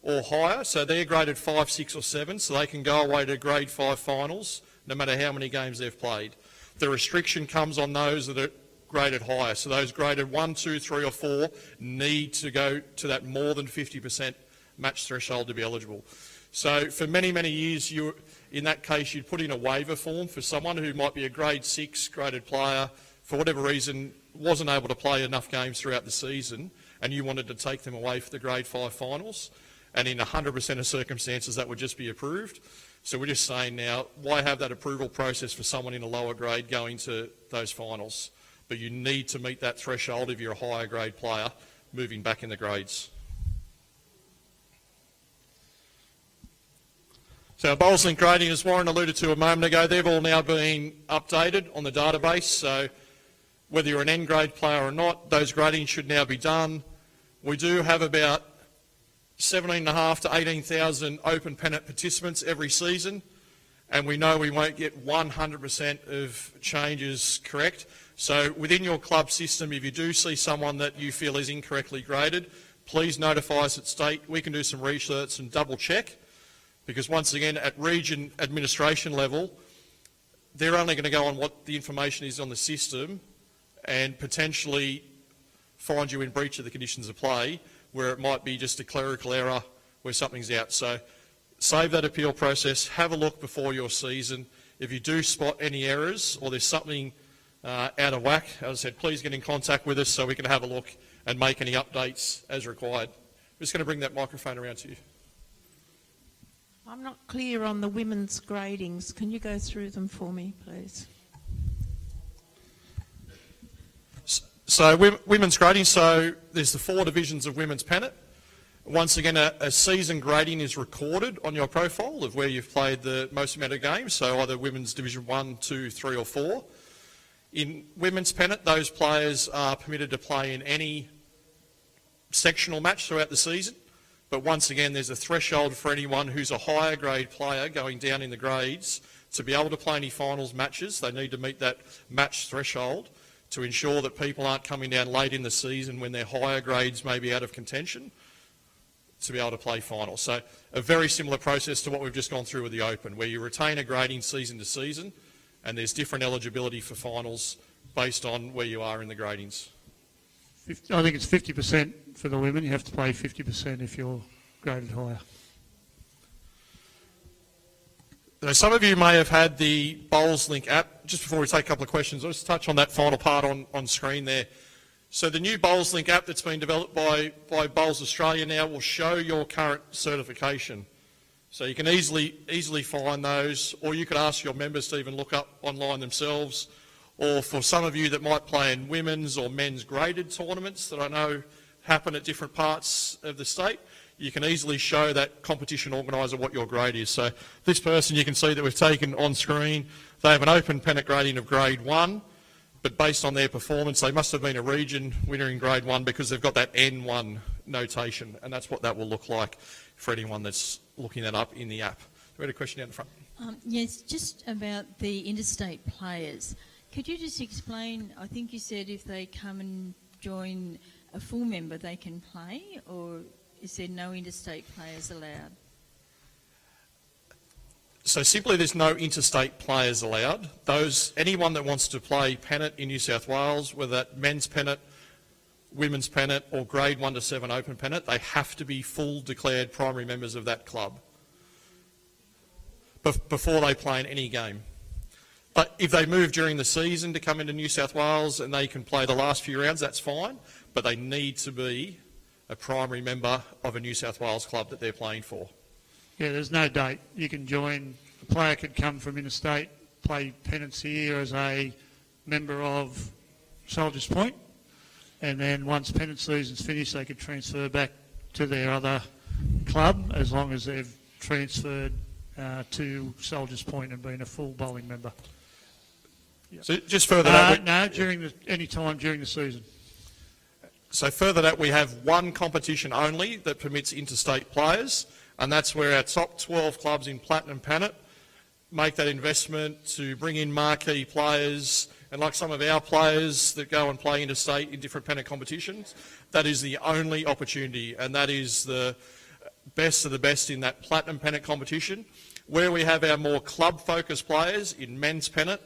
or higher, so they're graded 5, 6 or 7, so they can go away to grade 5 finals no matter how many games they've played. The restriction comes on those that are graded higher, so those graded 1, 2, 3 or 4 need to go to that more than 50% match threshold to be eligible. So for many, many years, in that case, you'd put in a waiver form for someone who might be a grade 6 graded player, for whatever reason wasn't able to play enough games throughout the season, and you wanted to take them away for the grade 5 finals, and in 100% of circumstances that would just be approved. So we're just saying now, why have that approval process for someone in a lower grade going to those finals? But you need to meet that threshold if you're a higher grade player moving back in the grades. So Bowls Link grading, as Warren alluded to a moment ago, they've all now been updated on the database. So whether you're an N grade player or not, those gradings should now be done. We do have about 17,500 to 18,000 open pennant participants every season, and we know we won't get 100% of changes correct. So within your club system, if you do see someone that you feel is incorrectly graded, please notify us at state. We can do some research and double check, because once again, at region administration level, they're only going to go on what the information is on the system and potentially find you in breach of the conditions of play, where it might be just a clerical error where something's out. So save that appeal process, have a look before your season. If you do spot any errors or there's something out of whack, as I said, please get in contact with us so we can have a look and make any updates as required. I'm just going to bring that microphone around to you. I'm not clear on the women's gradings. Can you go through them for me, please? So women's grading, so there's the 4 divisions of women's pennant. Once again, a season grading is recorded on your profile of where you've played the most amount of games, so either women's division 1, 2, 3 or 4. In women's pennant, those players are permitted to play in any sectional match throughout the season, but once again, there's a threshold for anyone who's a higher grade player going down in the grades to be able to play any finals matches. They need to meet that match threshold to ensure that people aren't coming down late in the season when their higher grades may be out of contention to be able to play finals. So a very similar process to what we've just gone through with the Open, where you retain a grading season to season and there's different eligibility for finals based on where you are in the gradings. I think it's 50% for the women. You have to play 50% if you're graded higher. Now, some of you may have had the Bowls Link app. Just before we take a couple of questions, I'll just touch on that final part on screen there. So the new Bowls Link app that's been developed by Bowls Australia now will show your current certification. So you can easily find those, or you could ask your members to even look up online themselves, or for some of you that might play in women's or men's graded tournaments that I know happen at different parts of the state, you can easily show that competition organiser what your grade is. So this person, you can see that we've taken on screen, they have an open pennant grading of grade 1, but based on their performance, they must have been a region winner in grade 1 because they've got that N1 notation, and that's what that will look like for anyone that's looking that up in the app. We had a question down the front. Yes, just about the interstate players. Could you just explain, I think you said if they come and join a full member, they can play, or is there no interstate players allowed? So simply, there's no interstate players allowed. Anyone that wants to play pennant in New South Wales, whether that men's pennant, women's pennant or grade 1 to 7 open pennant, they have to be full declared primary members of that club before they play in any game. But if they move during the season to come into New South Wales and they can play the last few rounds, that's fine, but they need to be a primary member of a New South Wales club that they're playing for. Yeah, there's no date. You can join, a player could come from interstate, play pennants here as a member of Soldiers Point, and then once pennant season's finished, they could transfer back to their other club as long as they've transferred to Soldiers Point and been a full bowling member. Yep. So just further that... No, any time during the season. So further that, we have one competition only that permits interstate players, and that's where our top 12 clubs in Platinum Pennant make that investment to bring in marquee players, and like some of our players that go and play interstate in different pennant competitions, that is the only opportunity, and that is the best of the best in that platinum pennant competition. Where we have our more club-focused players in men's pennant,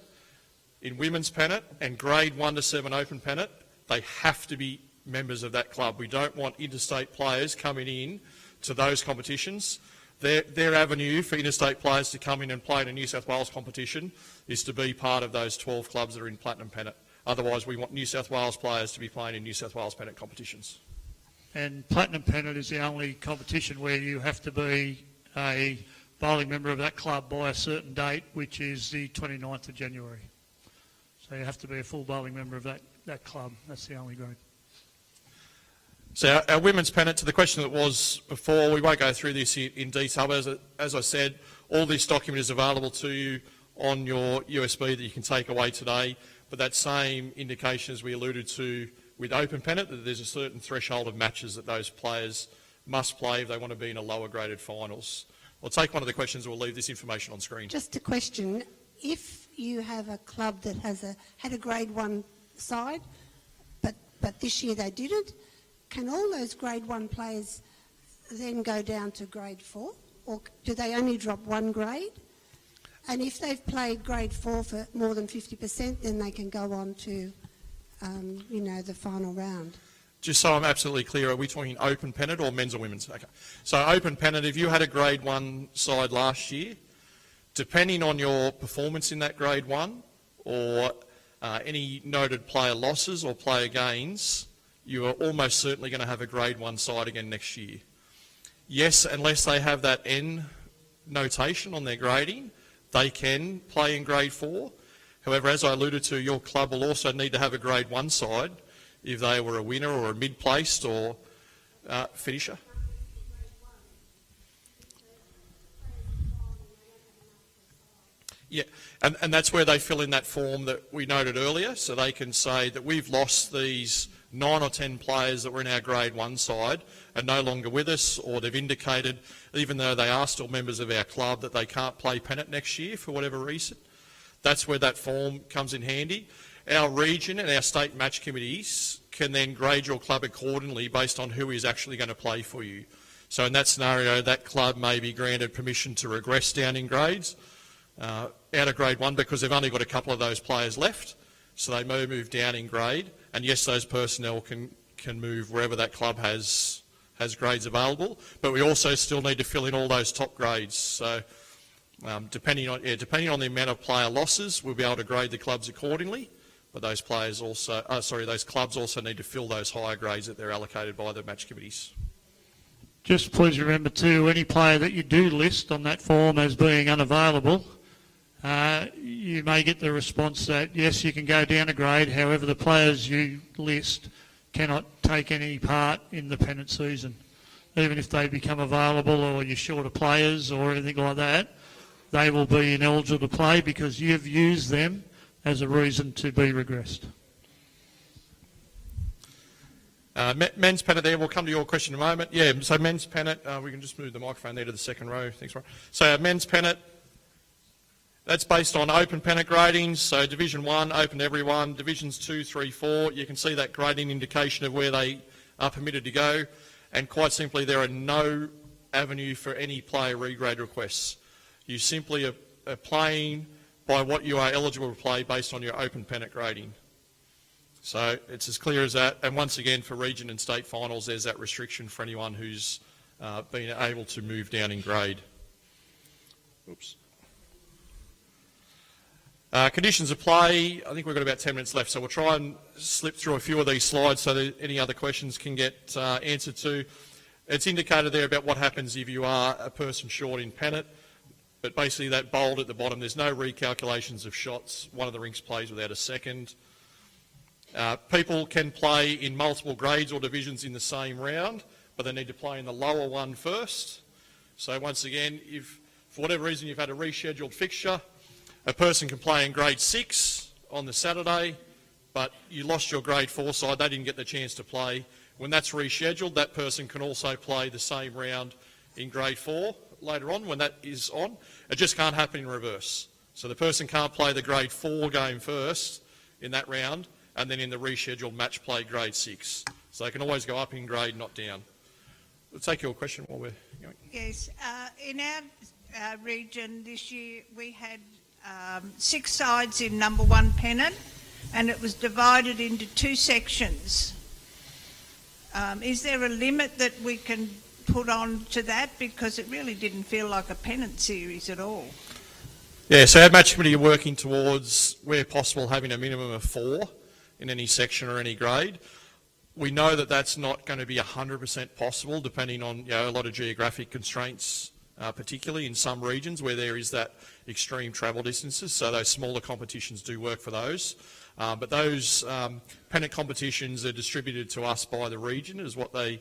in women's pennant, and grade 1 to 7 open pennant, they have to be members of that club. We don't want interstate players coming in to those competitions. Their avenue for interstate players to come in and play in a New South Wales competition is to be part of those 12 clubs that are in platinum pennant. Otherwise, we want New South Wales players to be playing in New South Wales pennant competitions. And platinum pennant is the only competition where you have to be a bowling member of that club by a certain date, which is the 29th of January. So you have to be a full bowling member of that club. That's the only grade. So our women's pennant, to the question that was before, we won't go through this in detail, but as I said, all this document is available to you on your USB that you can take away today. But that same indication, as we alluded to with open pennant, that there's a certain threshold of matches that those players must play if they want to be in a lower graded finals. We'll take one of the questions and we'll leave this information on screen. Just a question. If you have a club that had a grade 1 side, but this year they didn't, can all those grade 1 players then go down to grade 4? Or do they only drop 1 grade? And if they've played grade 4 for more than 50%, then they can go on to, the final round. Just so I'm absolutely clear, are we talking open pennant or men's or women's? Okay. So open pennant, if you had a grade 1 side last year, depending on your performance in that grade 1 or any noted player losses or player gains, you are almost certainly going to have a grade 1 side again next year. Yes, unless they have that N notation on their grading, they can play in grade 4. However, as I alluded to, your club will also need to have a grade 1 side if they were a winner or a mid-placed or finisher. Yeah, and that's where they fill in that form that we noted earlier, so they can say that we've lost these 9 or 10 players that were in our grade 1 side are no longer with us, or they've indicated, even though they are still members of our club, that they can't play pennant next year for whatever reason. That's where that form comes in handy. Our region and our state match committees can then grade your club accordingly based on who is actually going to play for you. So in that scenario, that club may be granted permission to regress down in grades out of grade 1 because they've only got a couple of those players left, so they may move down in grade. And yes, those personnel can move wherever that club has grades available, but we also still need to fill in all those top grades. So depending on the amount of player losses, we'll be able to grade the clubs accordingly. But those clubs also need to fill those higher grades that they're allocated by the match committees. Just please remember too, any player that you do list on that form as being unavailable, you may get the response that yes, you can go down a grade, however the players you list cannot take any part in the pennant season. Even if they become available or you're short of players or anything like that, they will be ineligible to play because you've used them as a reason to be regressed. Men's pennant there, we'll come to your question in a moment. Yeah, so men's pennant, we can just move the microphone there to the second row. Thanks, Ryan. So men's pennant, that's based on open pennant gradings. So Division 1, open to everyone. Divisions 2, 3, 4, you can see that grading indication of where they are permitted to go. And quite simply, there are no avenue for any player regrade requests. You simply are playing by what you are eligible to play based on your open pennant grading. So it's as clear as that. And once again, for region and state finals, there's that restriction for anyone who's been able to move down in grade. Oops. Conditions of play, I think we've got about 10 minutes left, so we'll try and slip through a few of these slides so that any other questions can get answered to. It's indicated there about what happens if you are a person short in pennant, but basically that bold at the bottom, there's no recalculations of shots. One of the rinks plays without a second. People can play in multiple grades or divisions in the same round, but they need to play in the lower one first. So once again, if for whatever reason you've had a rescheduled fixture, a person can play in grade 6 on the Saturday, but you lost your grade 4 side, they didn't get the chance to play. When that's rescheduled, that person can also play the same round in grade 4 later on when that is on. It just can't happen in reverse. So the person can't play the grade 4 game first in that round and then in the rescheduled match play grade 6. So they can always go up in grade, not down. we'll take your question while we're going. Yes, in our region this year we had 6 sides in number 1 pennant, and it was divided into 2 sections. Is there a limit that we can put on to that? Because it really didn't feel like a pennant series at all. Yeah, so our match committee are working towards, where possible, having a minimum of 4 in any section or any grade. We know that that's not going to be 100% possible, depending on a lot of geographic constraints, particularly in some regions where there is that extreme travel distances. So those smaller competitions do work for those. But those pennant competitions are distributed to us by the region, is what they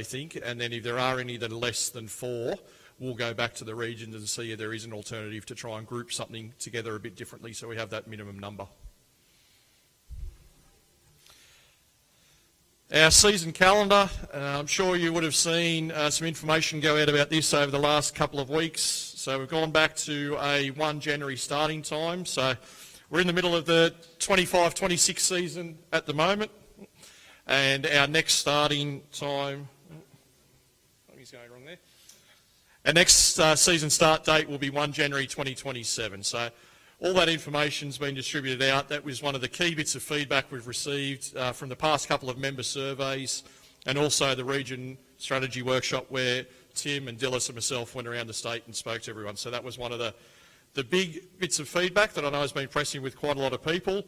think. And then if there are any that are less than 4, we'll go back to the regions and see if there is an alternative to try and group something together a bit differently so we have that minimum number. Our season calendar, I'm sure you would have seen some information go out about this over the last couple of weeks. So we've gone back to a 1 January starting time. So we're in the middle of the 25-26 season at the moment. And our next starting time, something's going wrong there. Our next season start date will be 1 January 2027. So all that information's been distributed out. That was one of the key bits of feedback we've received from the past couple of member surveys, and also the region strategy workshop where Tim and Dillis and myself went around the state and spoke to everyone. So that was one of the big bits of feedback that I know has been pressing with quite a lot of people.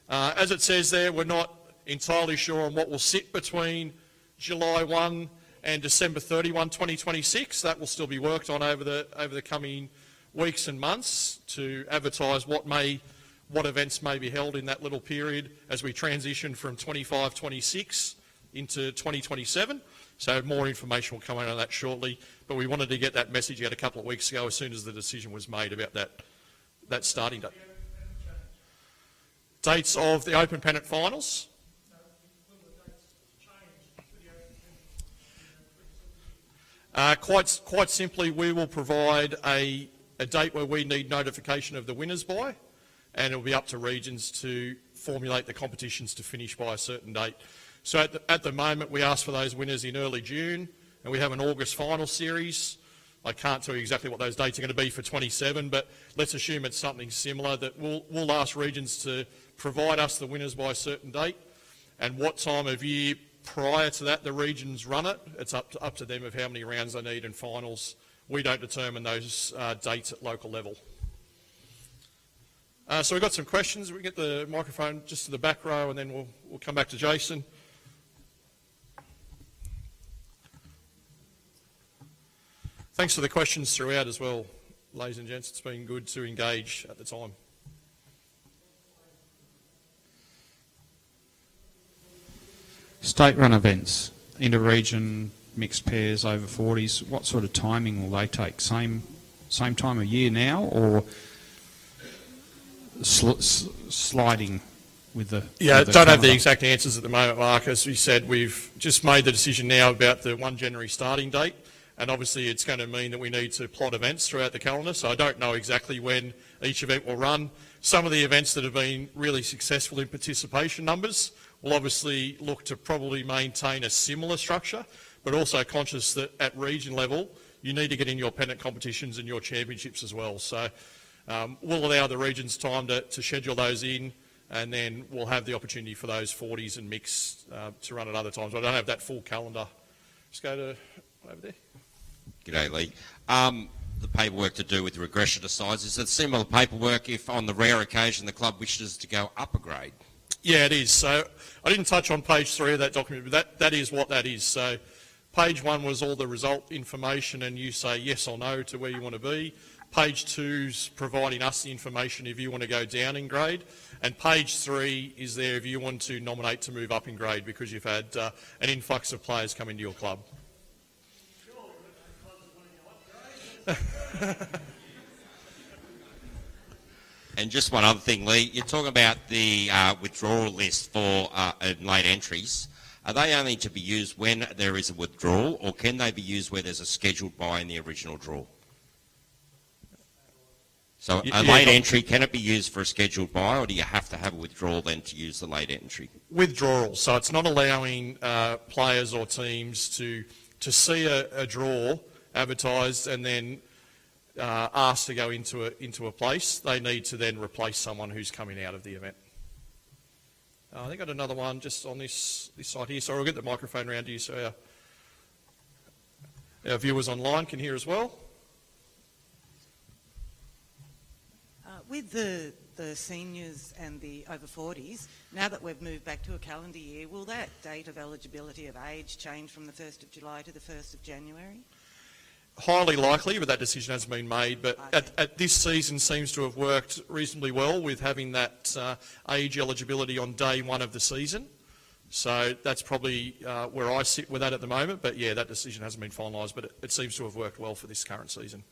As it says there, we're not entirely sure on what will sit between July 1 and December 31, 2026. That will still be worked on over the coming weeks and months to advertise what events may be held in that little period as we transition from 25-26 into 2027. So more information will come out on that shortly. But we wanted to get that message out a couple of weeks ago as soon as the decision was made about that starting date. Dates of the Open Pennant Finals. Quite simply, we will provide a date where we need notification of the winners by, and it will be up to regions to formulate the competitions to finish by a certain date. So at the moment, we ask for those winners in early June, and we have an August final series. I can't tell you exactly what those dates are going to be for 27, but let's assume it's something similar, that we'll ask regions to provide us the winners by a certain date, and what time of year prior to that the regions run it. It's up to them of how many rounds they need in finals. We don't determine those dates at local level. So we've got some questions. We get the microphone just to the back row, and then we'll come back to Jason. Thanks for the questions throughout as well, ladies and gents. It's been good to engage at the time. State-run events, inter-region, mixed pairs, over 40s, what sort of timing will they take? Same time of year now, or sliding with the... Yeah, don't have the exact answers at the moment, Mark. As we said, we've just made the decision now about the 1 January starting date, and obviously it's going to mean that we need to plot events throughout the calendar, so I don't know exactly when each event will run. Some of the events that have been really successful in participation numbers will obviously look to probably maintain a similar structure, but also conscious that at region level, you need to get in your pennant competitions and your championships as well. So we'll allow the regions time to schedule those in, and then we'll have the opportunity for those 40s and mix to run at other times. I don't have that full calendar. Just go to over there. G'day, Lee. The paperwork to do with regression to size, is it similar paperwork if on the rare occasion the club wishes to go up a grade? Yeah, it is. So I didn't touch on page 3 of that document, but that is what that is. So page 1 was all the result information, and you say yes or no to where you want to be. Page 2's providing us the information if you want to go down in grade, and page 3 is there if you want to nominate to move up in grade because you've had an influx of players come into your club. And just one other thing, Lee, you're talking about the withdrawal list for late entries. Are they only to be used when there is a withdrawal, or can they be used where there's a scheduled buy in the original draw? So a late entry, can it be used for a scheduled buy, or do you have to have a withdrawal then to use the late entry? Withdrawal. So it's not allowing players or teams to to see a draw advertised and then asked to go into a place, they need to then replace someone who's coming out of the event. I think I got another one just on this side here. Sorry, we'll get the microphone around to you so our viewers online can hear as well. With the seniors and the over 40s, now that we've moved back to a calendar year, will that date of eligibility of age change from the 1st of July to the 1st of January? Highly likely, but that decision hasn't been made. But Okay. at this season seems to have worked reasonably well with having that age eligibility on day one of the season. So that's probably where I sit with that at the moment. But yeah, that decision hasn't been finalised, but it seems to have worked well for this current season.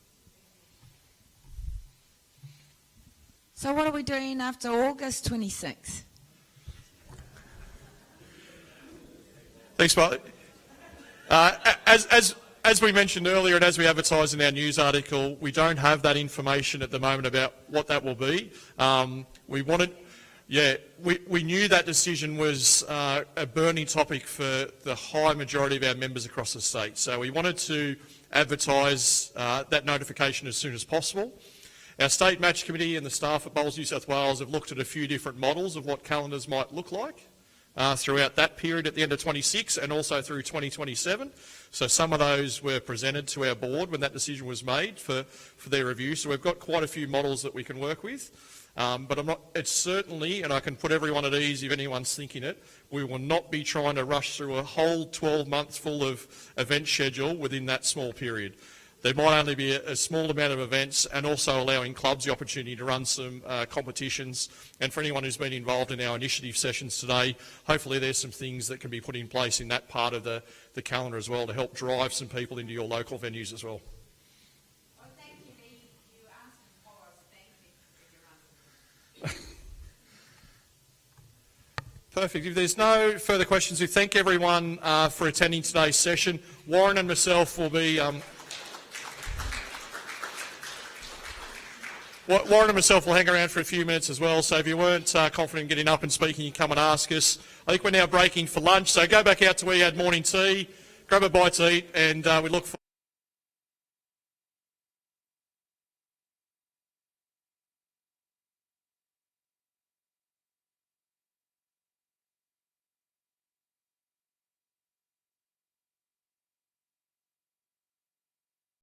So what are we doing after August 26th? Thanks, Bartley. As we mentioned earlier and as we advertised in our news article, we don't have that information at the moment about what that will be. We knew that decision was a burning topic for the high majority of our members across the state. So we wanted to advertise that notification as soon as possible. Our State Match Committee and the staff at Bowls New South Wales have looked at a few different models of what calendars might look like throughout that period at the end of 26 and also through 2027. So some of those were presented to our board when that decision was made for their review. So we've got quite a few models that we can work with. But it's certainly, and I can put everyone at ease if anyone's thinking it, we will not be trying to rush through a whole 12 months full of event schedule within that small period. There might only be a small amount of events and also allowing clubs the opportunity to run some competitions. And for anyone who's been involved in our initiative sessions today, hopefully there's some things that can be put in place in that part of the calendar as well to help drive some people into your local venues as well. Oh, thank you, Lee. You answered for us. Thank you. Perfect. If there's no further questions, we thank everyone for attending today's session. Warren and myself will be... Warren and myself will hang around for a few minutes as well, so if you weren't confident in getting up and speaking, you come and ask us. I think we're now breaking for lunch, so go back out to where you had morning tea, grab a bite to eat, and we look forward